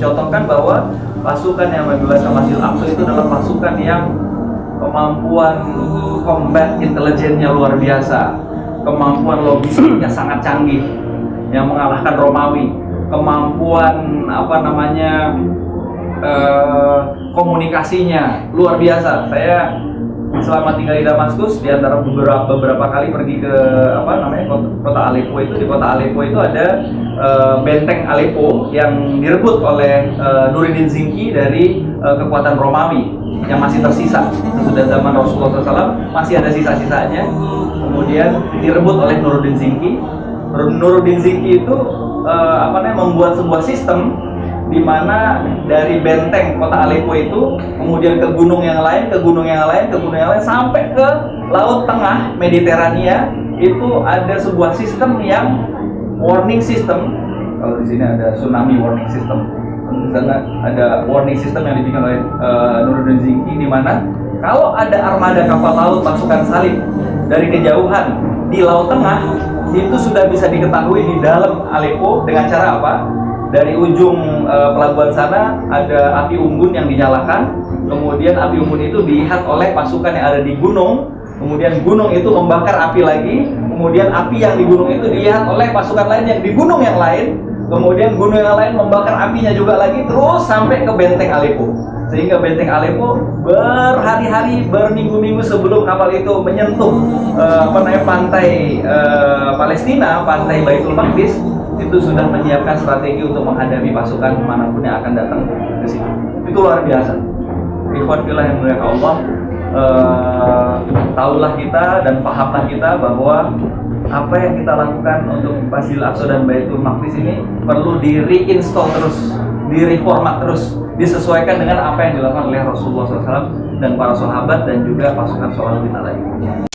mencontohkan bahwa pasukan yang membebaskan Masjidil Aqsa itu adalah pasukan yang kemampuan combat intelijennya luar biasa, kemampuan logistiknya sangat canggih, yang mengalahkan Romawi, kemampuan komunikasinya luar biasa. Saya selama tinggal di Damaskus, di antara beberapa kali pergi ke kota Aleppo itu, di kota Aleppo itu ada benteng Aleppo yang direbut oleh Nuruddin Zinki dari kekuatan Romawi yang masih tersisa sesudah zaman Rasulullah SAW, masih ada sisa-sisanya. Kemudian direbut oleh Nuruddin Zinki. Nuruddin Zinki itu membuat sebuah sistem di mana dari benteng kota Aleppo itu kemudian ke gunung yang lain, ke gunung yang lain, ke gunung yang lain, sampai ke laut tengah Mediterania. Itu ada sebuah sistem yang warning system. Kalau di sini ada tsunami warning system, di sana ada warning system yang dibikin oleh Nuruddin Zinki, di mana kalau ada armada kapal laut pasukan salib dari kejauhan di laut tengah, itu sudah bisa diketahui di dalam Aleppo dengan cara apa? Dari ujung pelabuhan sana ada api unggun yang dinyalakan, kemudian api unggun itu dilihat oleh pasukan yang ada di gunung, kemudian gunung itu membakar api lagi, kemudian api yang di gunung itu dilihat oleh pasukan lain yang di gunung yang lain, kemudian gunung yang lain membakar apinya juga lagi, terus sampai ke benteng Aleppo. Sehingga benteng Aleppo berhari-hari, berminggu-minggu sebelum kapal itu menyentuh pantai Palestina, pantai Baitul Maqdis, itu sudah menyiapkan strategi untuk menghadapi pasukan manapun yang akan datang ke sini. Itu luar biasa. Ikhwan fillah yang mulia Allah, tahulah kita dan pahamlah kita bahwa apa yang kita lakukan untuk Masjidil Aqsa dan Baitul Maqdis ini perlu di reinstall terus, direformat terus, disesuaikan dengan apa yang dilakukan oleh Rasulullah SAW dan para sahabat dan juga pasukan Salahuddin alaihi.